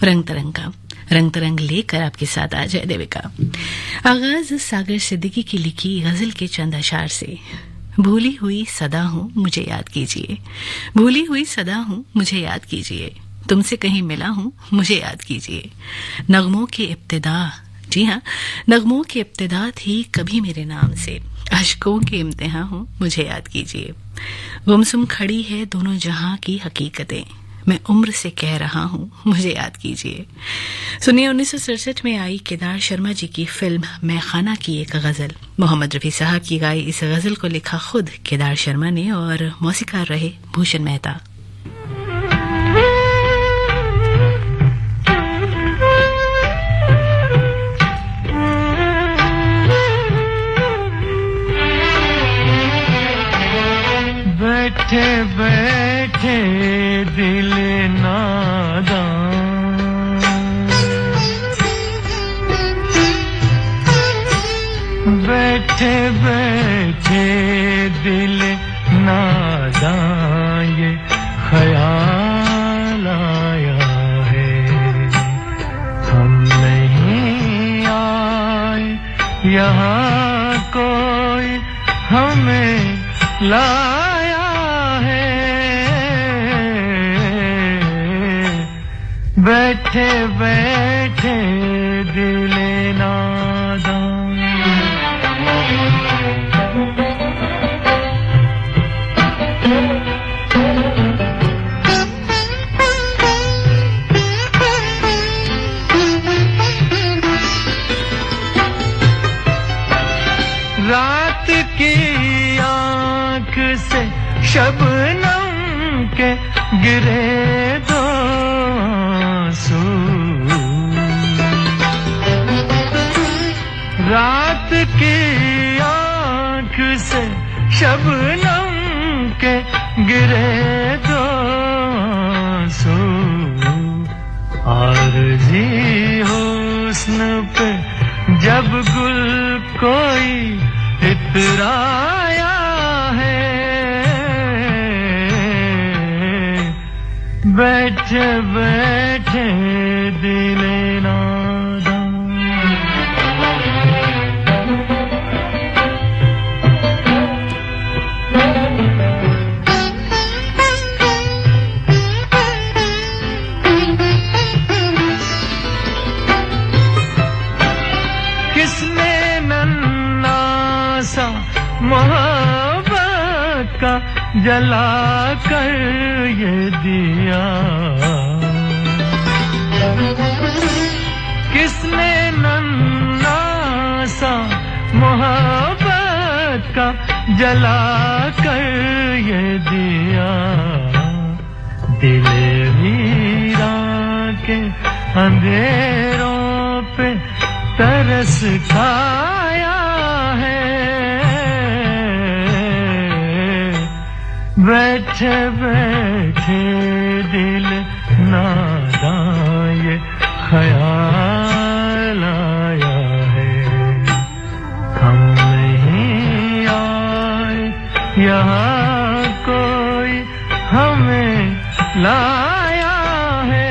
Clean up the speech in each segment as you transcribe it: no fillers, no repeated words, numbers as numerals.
रंग तरंग लेकर आपके साथ आ जाए देविका। आगाज सागर सिद्दीकी की लिखी गजल के चंद अशार से। भूली हुई सदा हूँ मुझे याद कीजिए, भूली हुई सदा हूँ मुझे याद कीजिए, तुमसे कहीं मिला हूँ मुझे याद कीजिए। नगमों की इब्तिदा, जी हाँ, नगमों की इब्तिदा थी कभी मेरे नाम से, अश्कों के इम्तिहान हूँ मुझे याद कीजिए। गुमसुम खड़ी है दोनों जहां की हकीकतें, मैं उम्र से कह रहा हूँ मुझे याद कीजिए। सुनिए 1967 में आई केदार शर्मा जी की फिल्म मैं खाना की एक गजल। मोहम्मद रफी साहब की गाई इस गजल को लिखा खुद केदार शर्मा ने और मौसीकार रहे भूषण मेहता। बैठे बैठे दिल नादान, बैठे बैठे दिल नादान ये ख्याल आया है, हम नहीं आए यहाँ कोई हमें लाया है, बैठे बैठे दिल नादान। रात की आँख से शबनम के गिरे दो आंसू, रात की आँख से शबनम के गिरे दो आंसू, आरज़ी हुस्न पे जब गुल कोई इतराया है, बैठे बैठे दिल नादान। किसने नन्ना सा मोहब्बत का जला कर ये दिया, किसने नन्ना सा मोहब्बत का जला कर ये दिया, दिल वीरा के अंधेरों पे तरस खाया है, बैठे बैठे दिल नादान ये ख्याल आया है, हम नहीं आए यहाँ कोई हमें लाया है,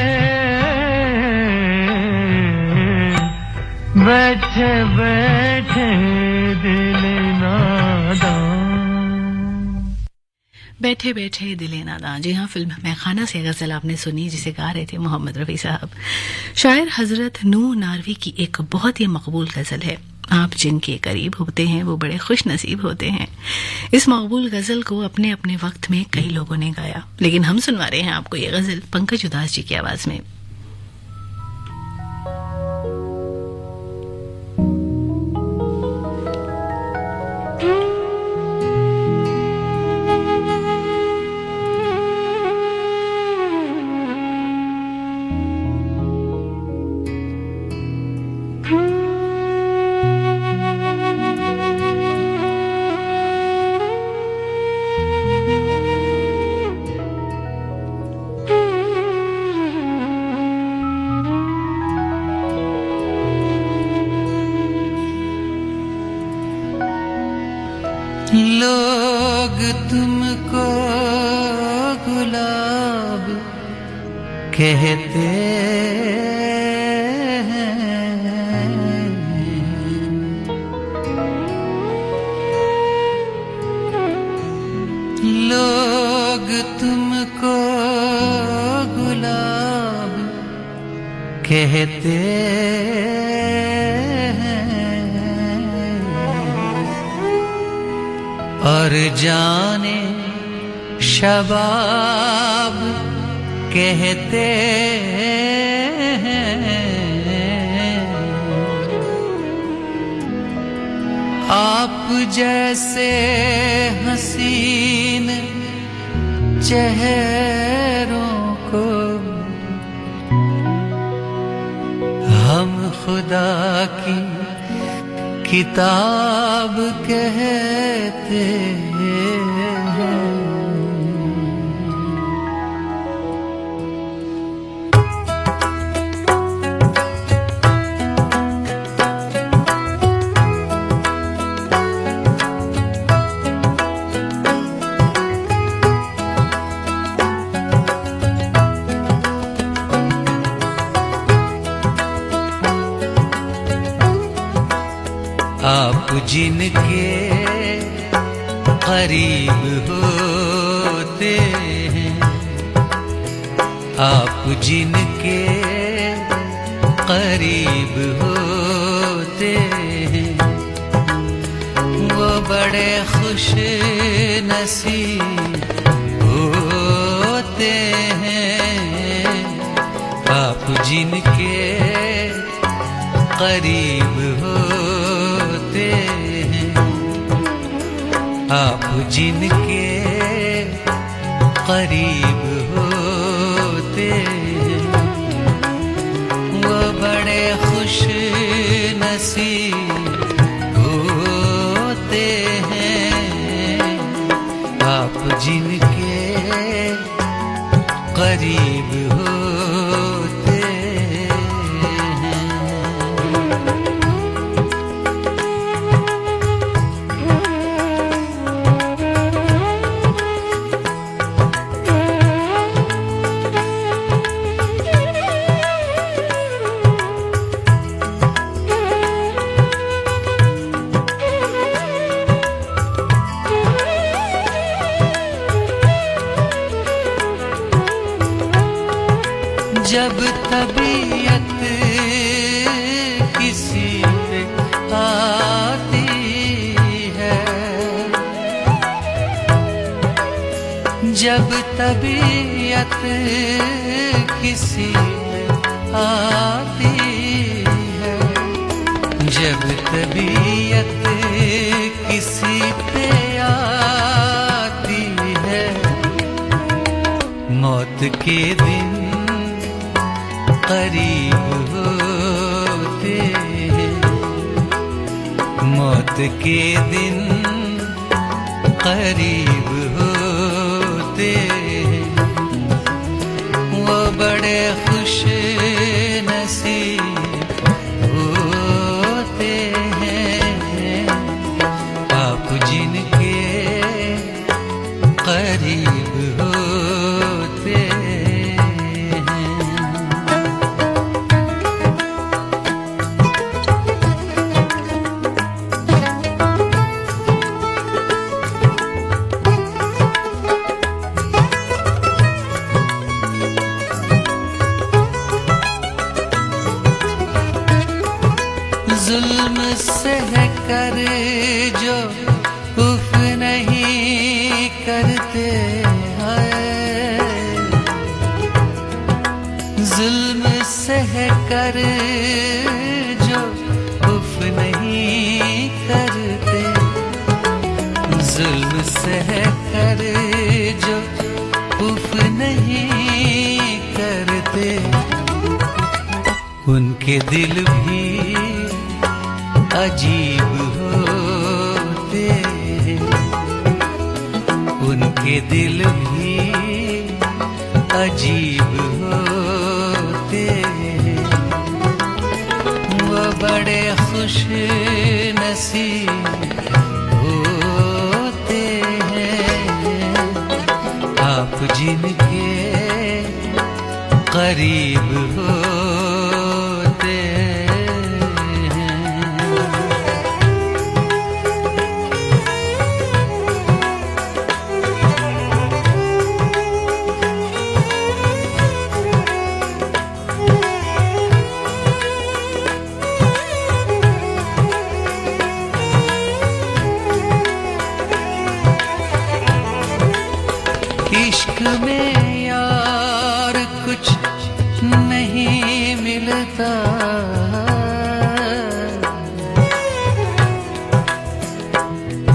बैठे बैठे दिल नादान। बैठे बैठे दिले नादां, जी हाँ, फिल्म मैं खाना से गजल आपने सुनी जिसे गा रहे थे मोहम्मद रफी साहब। शायर हजरत नूह नारवी की एक बहुत ही मकबूल गजल है, आप जिनके करीब होते हैं वो बड़े खुश नसीब होते हैं। इस मकबूल गजल को अपने अपने वक्त में कई लोगों ने गाया, लेकिन हम सुनवा रहे हैं आपको ये गजल पंकज उदास जी की आवाज में। लोग तुमको गुलाब कहते कहते और जाने शबाब कहते हैं। आप जैसे हसीन चेहरों को हम खुदा की किताब कहते हैं। आप जिनके करीब होते हैं, आप जिनके करीब होते हैं, वो बड़े खुश नसीब होते हैं। आप जिनके करीब होते हैं, आप जिनके करीब होते हैं, वो बड़े खुश नसीब होते हैं। आप जिनके करीब होते जब तबीयत किसी पे आती है, जब तबीयत किसी पे आती है, जब तबीयत किसी पे आती है, मौत के दिन करीब होते हैं, मौत के दिन करीब होते हैं, वो बड़े खुश नसीब होते हैं। आप जिनके करीब होते हैं। जुल्म सह कर जो उफ नहीं करते हैं, जुल्म सह कर जो उफ नहीं करते, जुल्म सह कर जो उफ नहीं करते, उनके दिल भी अजीब होते हैं, उनके दिल भी अजीब होते हैं, वो बड़े खुश नसीब होते हैं। आप जिनके करीब होते हैं। नहीं मिलता,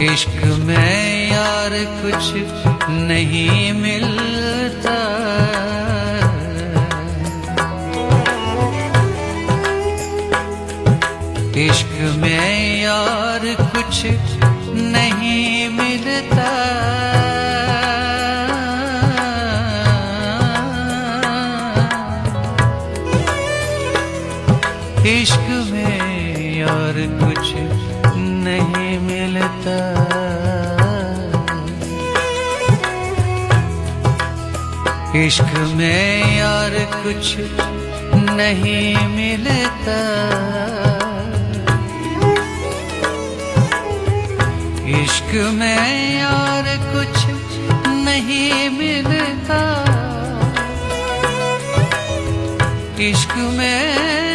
इश्क में यार कुछ नहीं मिलता, इश्क में यार कुछ नहीं मिलता, इश्क में यार कुछ नहीं मिलता, इश्क में यार कुछ नहीं मिलता, इश्क में यार कुछ नहीं मिलता, इश्क में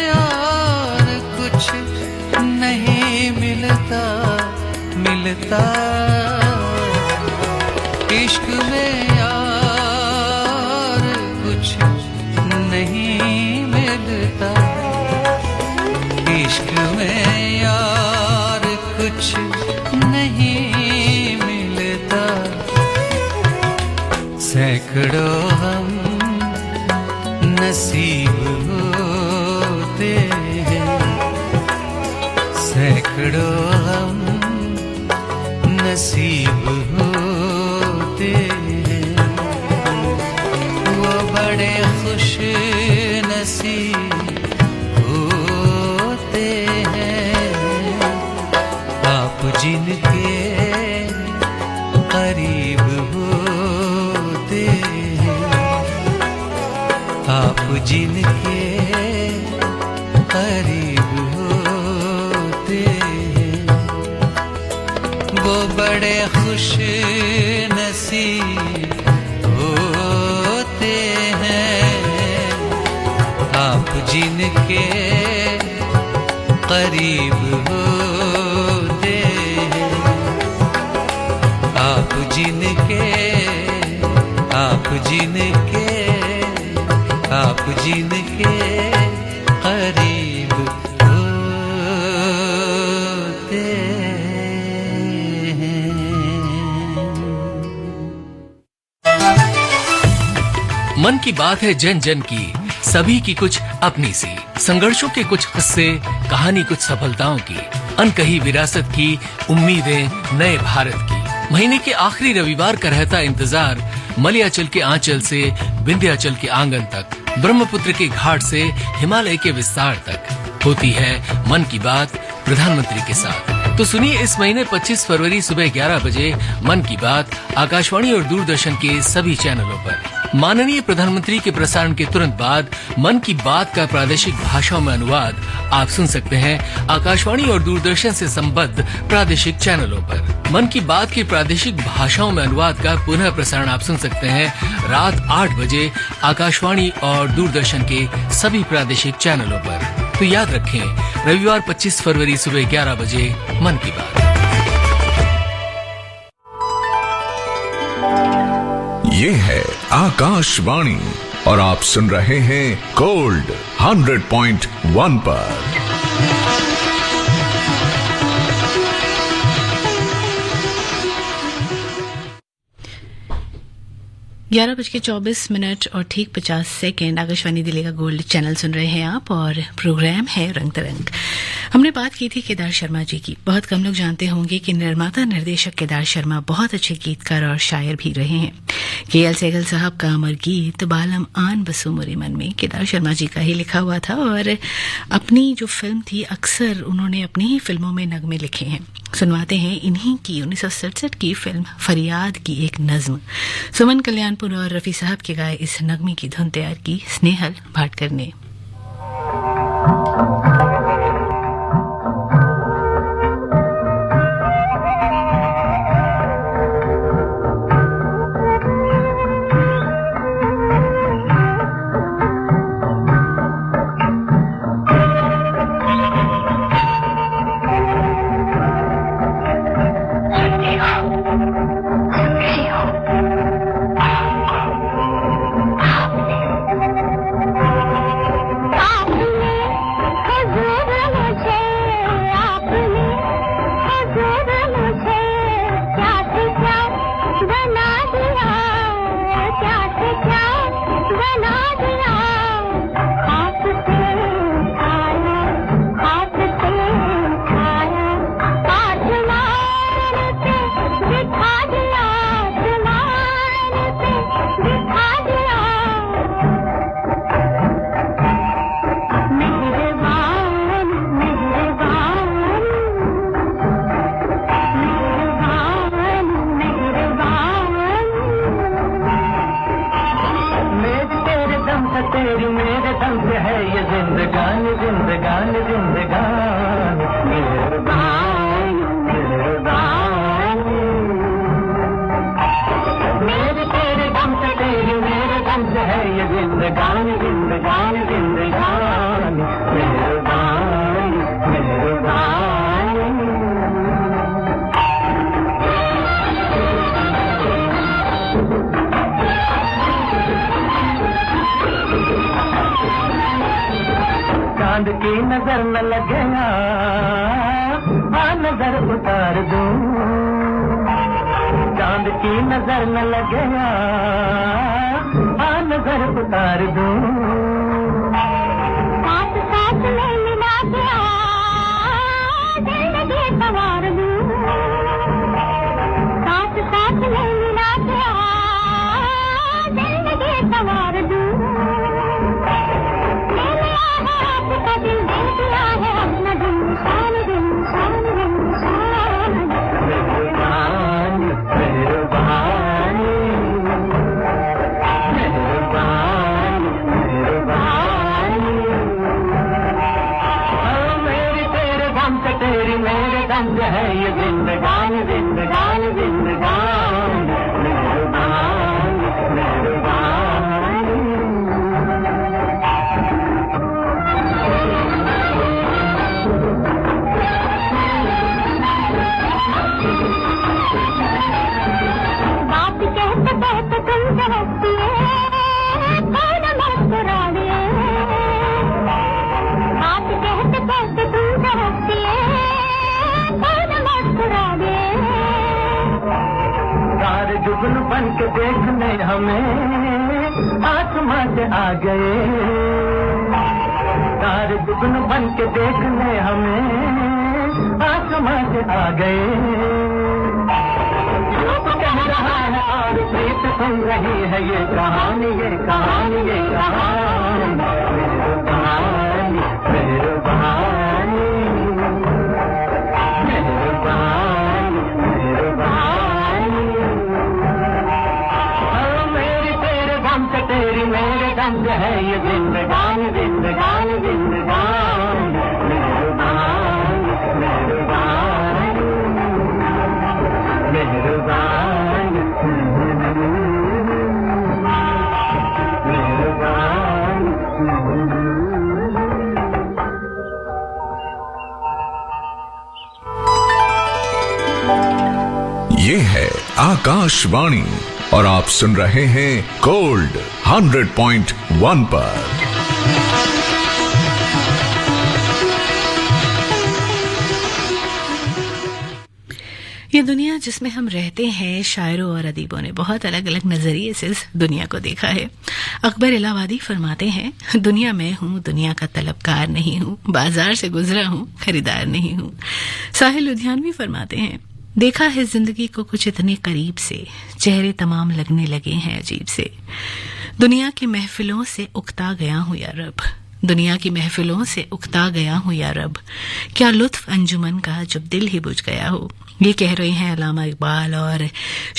यार कुछ नहीं मिलता, मिलता, इश्क में यार कुछ नहीं मिलता, इश्क में यार कुछ नहीं मिलता, सैकड़ों हम नसीब होते हैं, सैकड़ों हम नसीब होते हैं, वो बड़े खुश नसीब होते हैं, आप जिनके करीब होते हैं, आप जिनके करीब होते हैं, वो बड़े खुश नसीब होते हैं, आप जिनके करीब होते हैं, आप जिनके, आप जिनके, आप जिनके करीब होते हैं। मन की बात है जन जन की, सभी की कुछ अपनी सी, संघर्षों के कुछ किस्से, कहानी कुछ सफलताओं की, अनकही विरासत की, उम्मीदें नए भारत की। महीने के आखिरी रविवार का रहता इंतजार मलयाचल के आंचल से विंध्याचल के आंगन तक, ब्रह्मपुत्र के घाट से हिमालय के विस्तार तक होती है मन की बात प्रधानमंत्री के साथ। तो सुनिए इस महीने 25 फरवरी सुबह 11 बजे मन की बात आकाशवाणी और दूरदर्शन के सभी चैनलों पर। माननीय प्रधानमंत्री के प्रसारण के तुरंत बाद मन की बात का प्रादेशिक भाषाओं में अनुवाद आप सुन सकते हैं आकाशवाणी और दूरदर्शन से संबद्ध प्रादेशिक चैनलों पर। मन की बात की प्रादेशिक भाषाओं में अनुवाद का पुनः प्रसारण आप सुन सकते हैं रात 8 बजे आकाशवाणी और दूरदर्शन के सभी प्रादेशिक चैनलों पर। तो याद रखें रविवार 25 फरवरी सुबह 11 बजे मन की बात। ये है आकाशवाणी और आप सुन रहे हैं गोल्ड 100.1 पर। 11:24 और ठीक 50 सेकेंड आकाशवाणी दिल्ली का गोल्ड चैनल सुन रहे हैं आप और प्रोग्राम है रंग तरंग। हमने बात की थी केदार शर्मा जी की। बहुत कम लोग जानते होंगे कि निर्माता निर्देशक केदार शर्मा बहुत अच्छे गीतकार और शायर भी रहे हैं। के.एल. सहगल साहब का अमर गीत बालम आन बसु मोरे मन में केदार शर्मा जी का ही लिखा हुआ था और अपनी जो फिल्म थी अक्सर उन्होंने अपनी ही फिल्मों में नगमे लिखे हैं। सुनवाते हैं इन्हीं की 1967 की फिल्म फरियाद की एक नज्म। सुमन कल्याणपुर और रफी साहब के गाए इस नगमे की धुन तैयार की स्नेहल भाटकर ने। ये जिंदगानी जिंदगानी जिंदगानी मेहरबानी मेहरबानी मेरे तेरे गम से तेरी मेरे गम से है ये जिंदगानी जिंदगानी जिंदगानी मेहरबानी मेहरबानी चांद की नजर न लगेगा नजर उतार दूं चांद की नजर न लगेगा नजर उतार दूं साथ साथ में मिला के जिंदगी सवार दूं साथ साथ में मिला के जिंदगी सवार दूं आपका दिल दे दिया है अपना दिल शान दिल शान दिल शान मेहरबानी मेहरबानी मेहरबानी मेहरबानी मेरी तेरे गम से तेरी मेरे गम से है ये जिंदगानी जिंदगानी जिंदगानी मेहरबानी मेहरबानी कहते तुम समझती कौन मुस्कुरा दिए बात कहते कहते तुम समझती कौन मुस्कुरा दिए सारे जुगन बन के देखने हमें आसमां से आ गए सारे जुगन बन के देखने हमें आसमां से आ गए कह रहा है और प्रीत सुन रही है ये कहानी ये कहानी ये कहानी मेहरबानी मेहरबानी मेहरबानी मेहरबानी मेरी तेरे गम से तेरी मेरे गम से है ये जिंदगानी जिंदगानी जिंदगानी मेहरबानी मेहरबानी मेहरबानी ये है आकाशवाणी और आप सुन रहे हैं गोल्ड 100.1 पर। ये दुनिया जिसमें हम रहते हैं, शायरों और अदीबों ने बहुत अलग अलग नजरिए से इस दुनिया को देखा है। अकबर इलाहाबादी फरमाते हैं, दुनिया मैं हूँ, दुनिया का तलबकार नहीं हूँ, बाजार से गुजरा हूँ, खरीदार नहीं हूँ। साहिल लुधियानवी फरमाते हैं, देखा है जिंदगी को कुछ इतने करीब से, चेहरे तमाम लगने लगे हैं अजीब से। दुनिया की महफिलों से उकता गया हूँ या रब, दुनिया की महफिलों से उकता गया हूँ या रब, क्या लुत्फ अंजुमन का जब दिल ही बुझ गया हो। ये कह रहे हैं अल्लामा इकबाल। और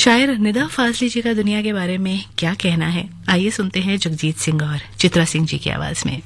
शायर निदा फाजली जी का दुनिया के बारे में क्या कहना है, आइए सुनते हैं जगजीत सिंह और चित्रा सिंह जी की आवाज में।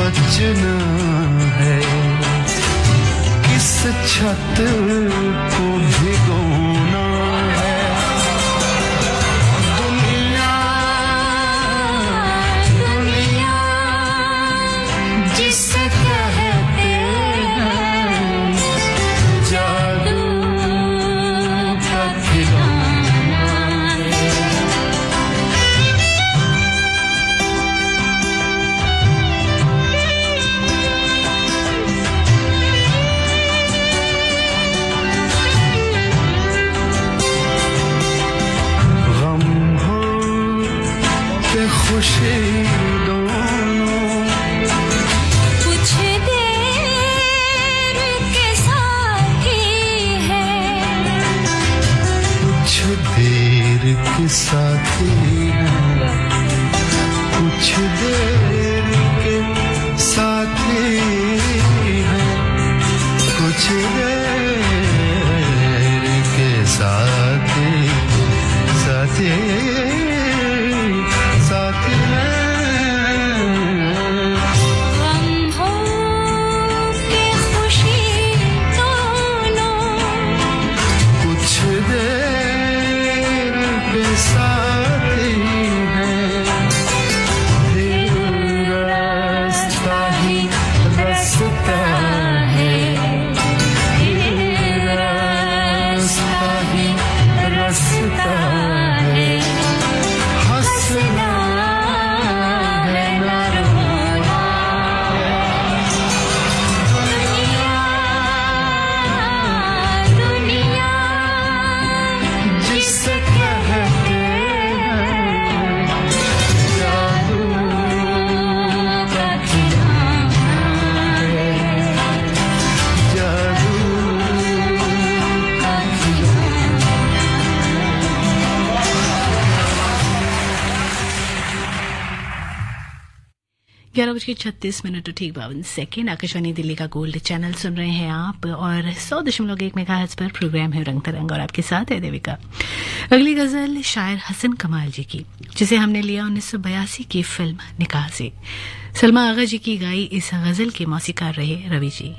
बचना है, किस छत को भिगोना है। दुनिया दुनिया जिसे कहते हैं जादू का खिलौना है। खुशी दोनों कुछ देर के साथी है, कुछ देर के साथी है, कुछ देर के साथी है, कुछ देर के साथी साथी साथी गम हो के खुशी दोनों कुछ देर के साथी हैं, फिर रास्ता ही रास्ता है, फिर रास्ता ही रास्ता है। हंसना है ना रोना, दुनिया जिसे कहते हैं जादू का खिलौना है, जादू का खिलौना। 11:36 ठीक 52 सेकेंड। आकाशवाणी दिल्ली का गोल्ड चैनल सुन रहे हैं आप और 100.1 मेगाहर्ट्ज पर प्रोग्राम है रंग तरंग और आपके साथ है देविका। अगली गजल शायर हसन कमाल जी की, जिसे हमने लिया 1982 की फिल्म निकाह से। सलमा आगा जी की गाई इस गजल के मौसीकार रहे रवि जी।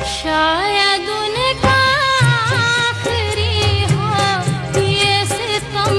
शायद उनका आखिरी हो ये सितम।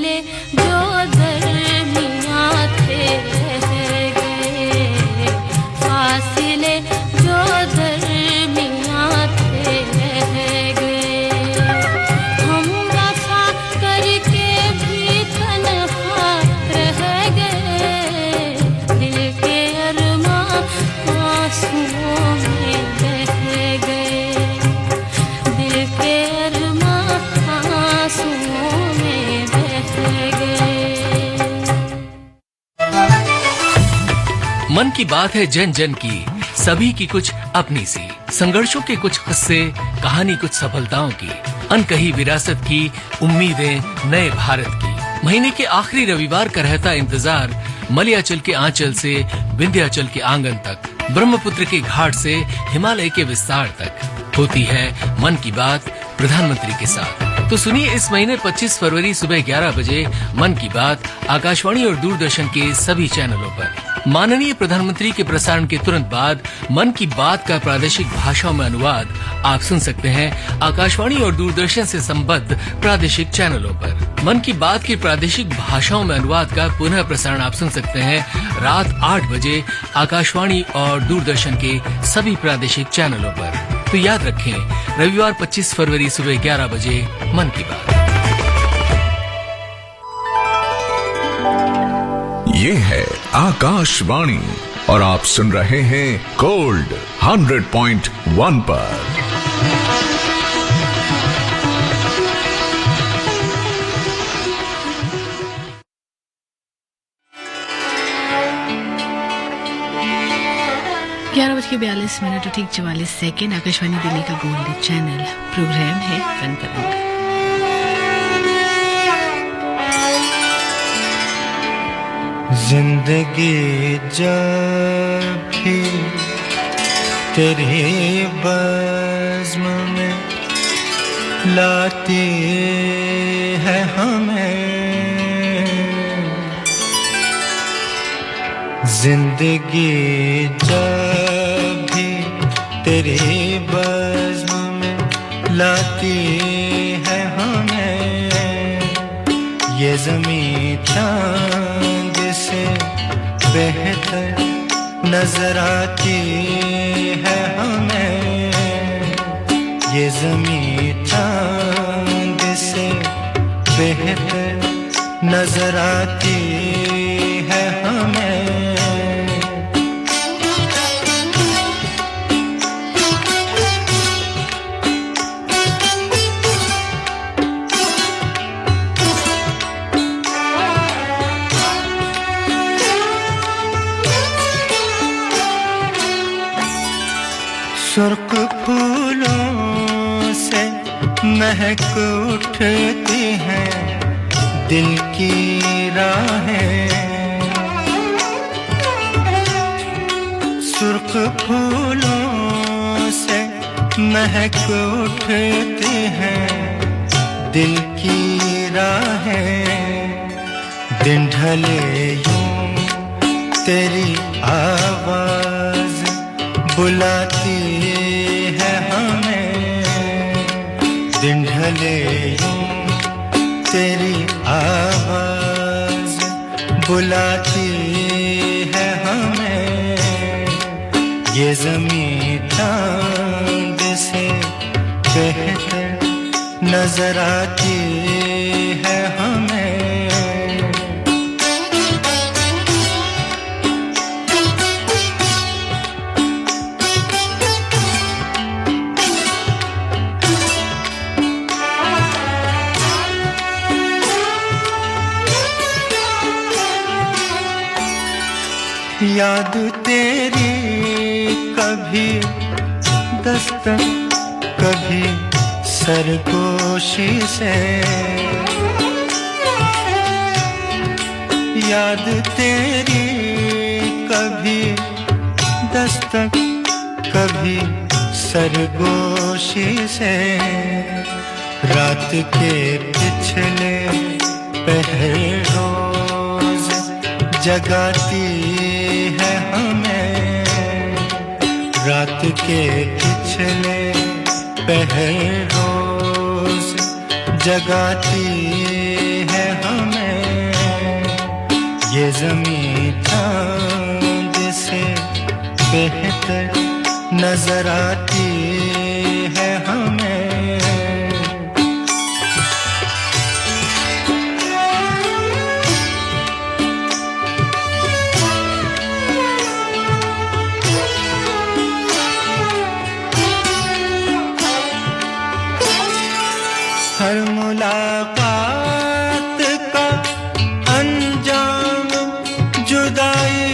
फासले जो दरमियां थे रह गए, फासले जो दरमियां थे रह गए। हम वफा करके भी तन्हा रह गए, दिल के अरमां आंसुओं में बह गए, दिल के अरमां आंसुओं में बह गए। मन की बात है जन जन की, सभी की कुछ अपनी सी, संघर्षों के कुछ किस्से, कहानी कुछ सफलताओं की, अनकही विरासत की, उम्मीदें नए भारत की। महीने के आखिरी रविवार का रहता इंतजार, मलयाचल के आंचल से विंध्याचल के आंगन तक, ब्रह्मपुत्र के घाट से हिमालय के विस्तार तक होती है मन की बात प्रधानमंत्री के साथ। तो सुनिए इस महीने 25 फरवरी सुबह 11 बजे मन की बात आकाशवाणी और दूरदर्शन के सभी चैनलों पर। माननीय प्रधानमंत्री के प्रसारण के तुरंत बाद मन की बात का प्रादेशिक भाषाओं में अनुवाद आप सुन सकते हैं आकाशवाणी और दूरदर्शन से संबद्ध प्रादेशिक चैनलों पर। मन की बात के प्रादेशिक भाषाओं में अनुवाद का पुनः प्रसारण आप सुन सकते हैं रात 8 बजे आकाशवाणी और दूरदर्शन के सभी प्रादेशिक चैनलों पर। तो याद रखें, रविवार 25 फरवरी सुबह 11 बजे मन की बात। ये है आकाशवाणी और आप सुन रहे हैं गोल्ड 100.1 पर। ग्यारह बज के 42 मिनट और ठीक 44 सेकेंड। आकाशवाणी दिल्ली का गोल्ड चैनल, प्रोग्राम है रंग तरंग। जिंदगी जब भी तेरी बज़्म में लाती है हमें, जिंदगी जब भी तेरी बज़्म में लाती है हमें, ये ज़मीं चांद से बेहतर नजर आती है हमें, ये ज़मीं चांद से बेहतर नजर आती है हमें। सुर्ख फूलों से महक उठती हैं दिल की राहें, सुर्ख फूलों से महक उठती हैं दिल की राहें, दिन ढले यूं तेरी आवाज़ बुलाती है हमें, दिन ढले यूं तेरी आवाज़ बुलाती है हमें, ये ज़मीं चांद से बेहतर नजर आती है हमें। याद तेरी कभी दस्तक कभी सरगोशी से, याद तेरी कभी दस्तक कभी सरगोशी से, रात के पिछले पहर रोज जगाती है हमें, रात के पिछले पहर रोज जगाती है हमें, ज़मीं चांद से बेहतर नजर आती है हमें। हर मुलाकात का अंजाम जुदाई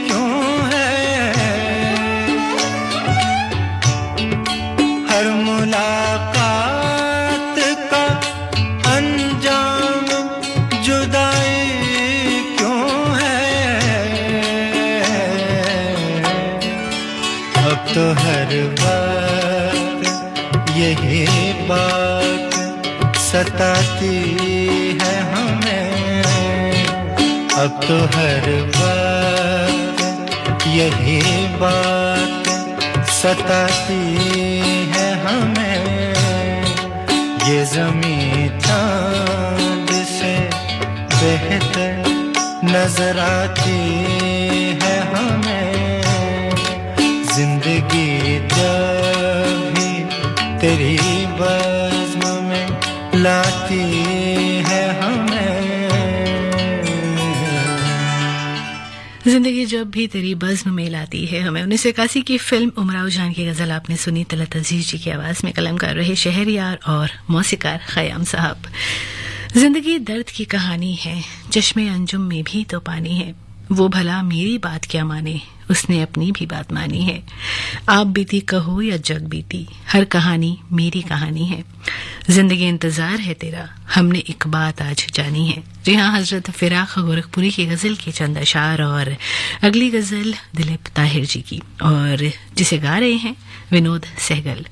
क्यों है, हर मुलाकात का अंजाम जुदाई क्यों है। अब तो हर बात यही बात सताती है हमें। अब तो हर बात यही बात सताती है हमें। ये ज़मीं चांद से बेहतर नजर आती है हमें। जिंदगी जब भी तेरी बज़्म में लाती है हमें। जिंदगी जब भी तेरी बज़्म में लाती है हमें। 1981 की फिल्म उमराव जान की गजल आपने सुनी तलत अजीज जी की आवाज में। कलमकार रहे शहरयार और मौसीकार खयाम साहब। जिंदगी दर्द की कहानी है, चश्मे अंजुम में भी तो पानी है। वो भला मेरी बात क्या माने, उसने अपनी भी बात मानी है। आप बीती कहो या जग बीती, हर कहानी मेरी कहानी है। जिंदगी इंतजार है तेरा, हमने एक बात आज जानी है। जी हाँ, हजरत फिराक गोरखपुरी की गजल के चंद अशार। और अगली गजल दिलीप ताहिर जी की, और जिसे गा रहे हैं विनोद सहगल।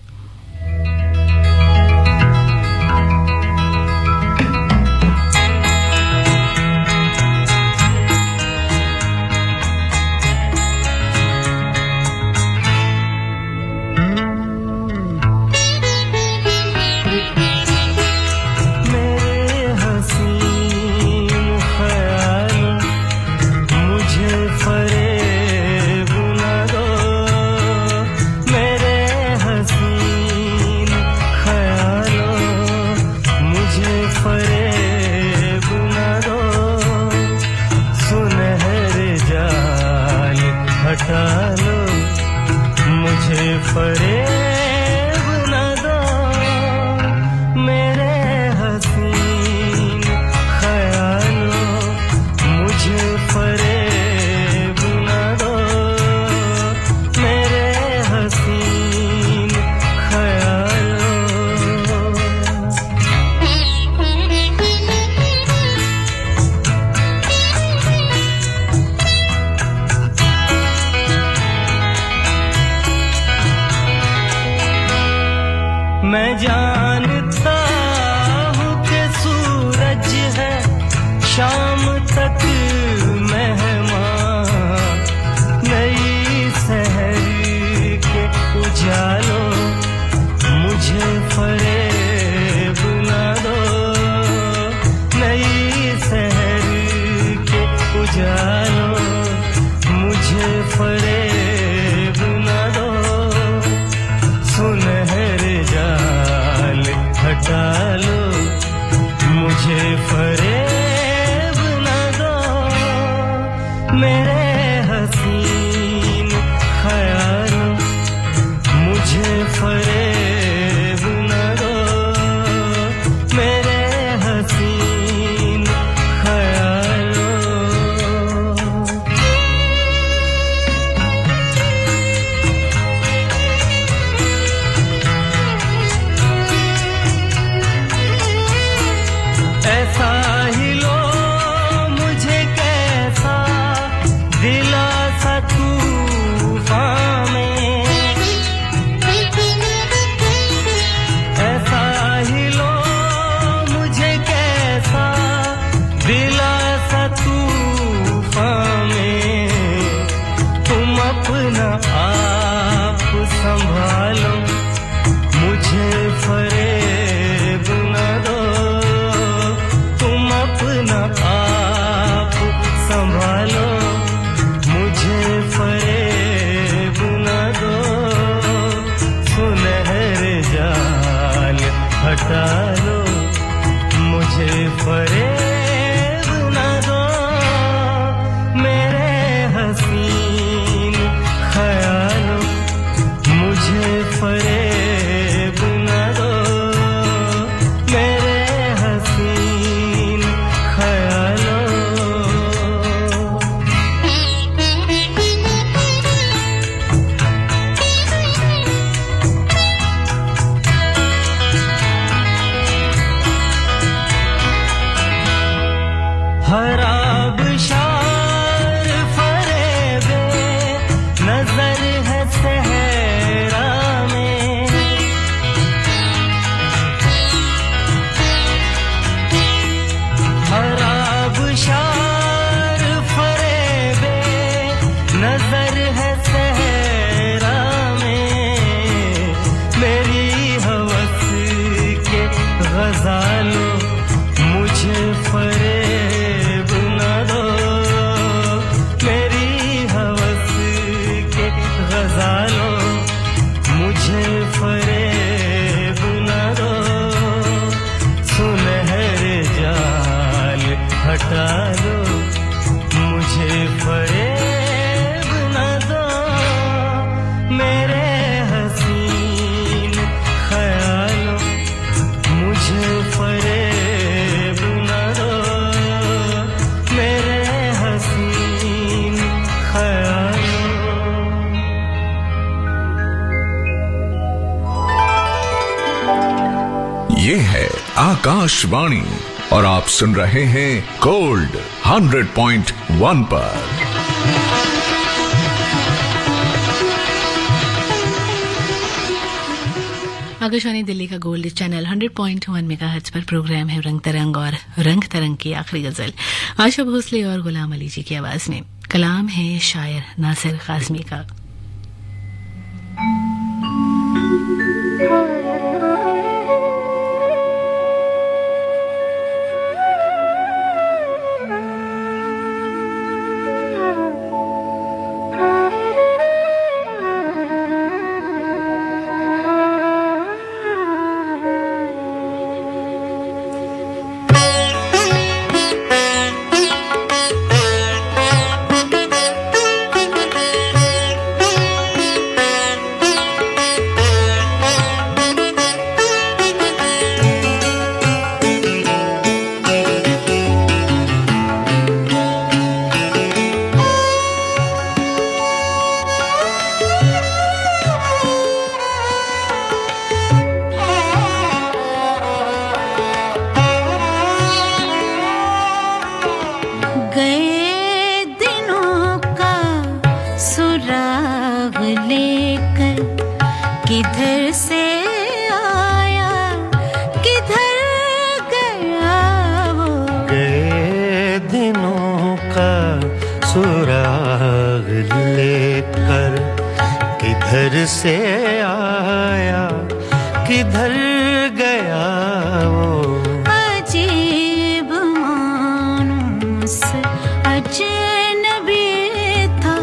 मैं जानता हूँ कि सूरज है शाम तक मेहमान, नई शहर के उजालों मुझे फरेब न दो। नई शहर के उजालों मुझे फरेब न दो। सुनहरे जाल हटा लो, मुझे फरेब न दो। मेरे हसीन ख्यालों मुझे फरेब न दो। मेरे हसीन ख्यालों। ऐसा ही लो मुझे कैसा दिलासा तूफान में। ऐसा ही लो मुझे कैसा दिलासा तूफान में। तुम अपना आप संभालो, मुझे फरेब न दो। अपना आप संभालो, हर आबशार फरेबे नजर है सहरा में हर आबशार फरेबे नजर है सहरा में मेरी हवस के गजालो मुझे फरेब न दो मेरी हवस के गजालो मुझे फरेब न दो सुनहरे जाल हटा लो मुझे फरेब न दो मेरे हसीन ख्यालों मुझे फरेब न दो मेरे हसीन ख्यालों ये है आकाशवाणी और आप सुन रहे हैं गोल्ड 100.1 पर। आकाशवाणी दिल्ली का गोल्ड चैनल 100.1 मेगाहर्ट्ज पर प्रोग्राम है रंग तरंग और रंग तरंग की आखिरी गजल आशा भोसले और गुलाम अली जी की आवाज में। कलाम है शायर नासिर काज़मी का। सुराग लेकर किधर से आया किधर गया वो अजीब मानूस अजनबी था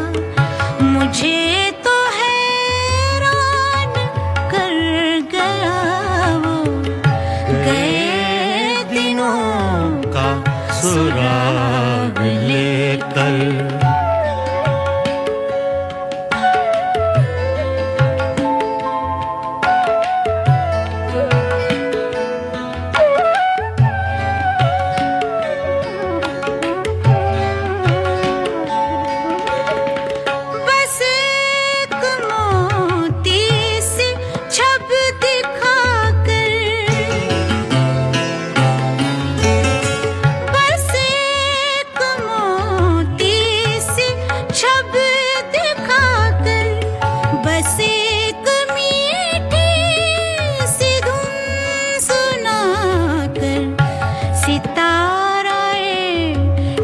मुझे तो हैरान कर गया वो गए दिनों का सुराग लेकर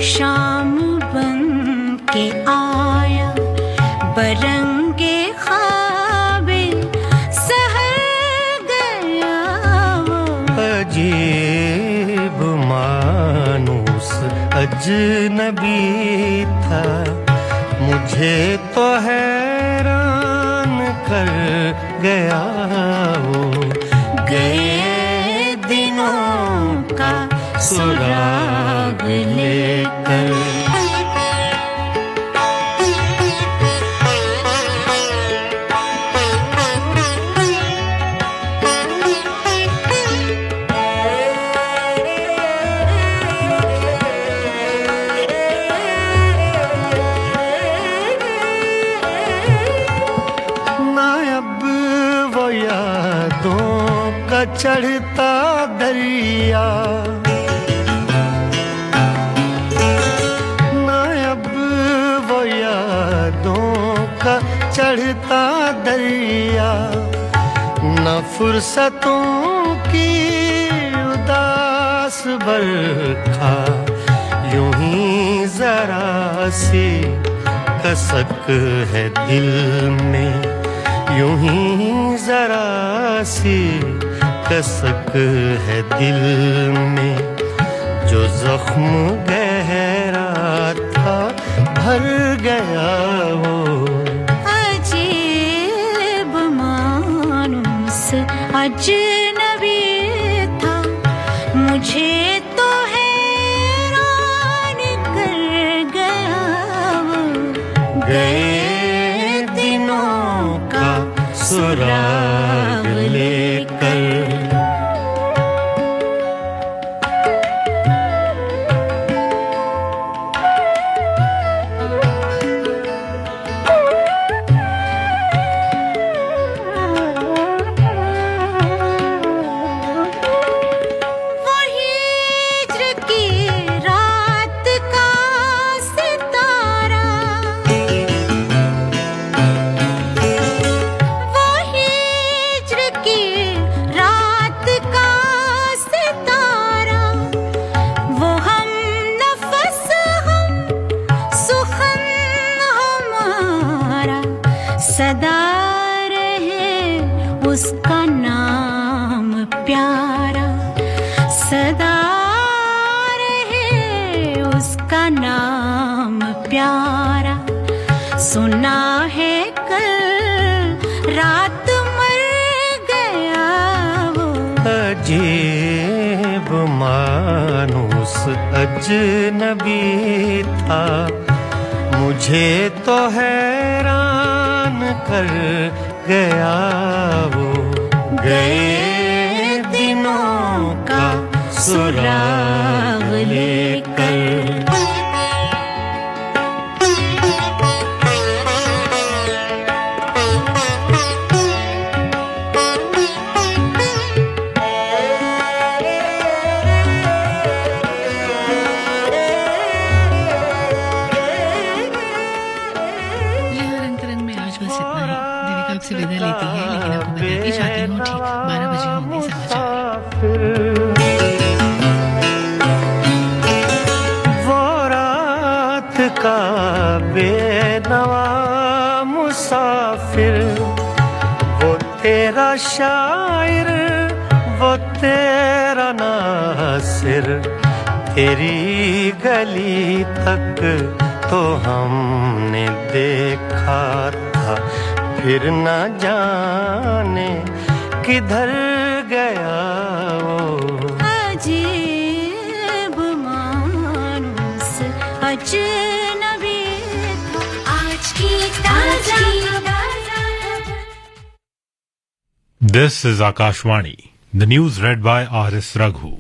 शाम बन के आया बरंगे ख्वाबे सहर गया वो अजीब मानूस अजनबी था मुझे तो हैरान कर गया वो गए दिनों का सुराग लेकर चढ़ता दरिया बढ़ता दरिया, न फुर्सतों की उदास बरखा, यूं ही जरा सी कसक है दिल में, यूं ही जरा सी कसक है दिल में, जो जख्म गहरा था भर गया वो। अजीब मानुस अजनबी था, मुझे तो हैरान कर गया वो। गए दिनों का सुराग लेकर। सदा रहे उसका नाम प्यारा, सदा रहे उसका नाम प्यारा। सुना है कल रात मर गया वो। अजीब मानुस अजनबी था, मुझे तो हैरान कर गया वो। गए दिनों का सुराग लेकर। से विदा लेती है, लेकिन आपको बताती जाती हूँ ठीक 12 बजे होंगे समाचार। वो रात का बेनवा मुसाफिर, वो तेरा शायर, वो तेरा नासिर, तेरी गली तक तो हमने देखा था, फिर न जाने किधर गया वो। अजीब मानुस अजनबी था, आज की ताजा। This is Akashvani. The news read by R.S. Raghu.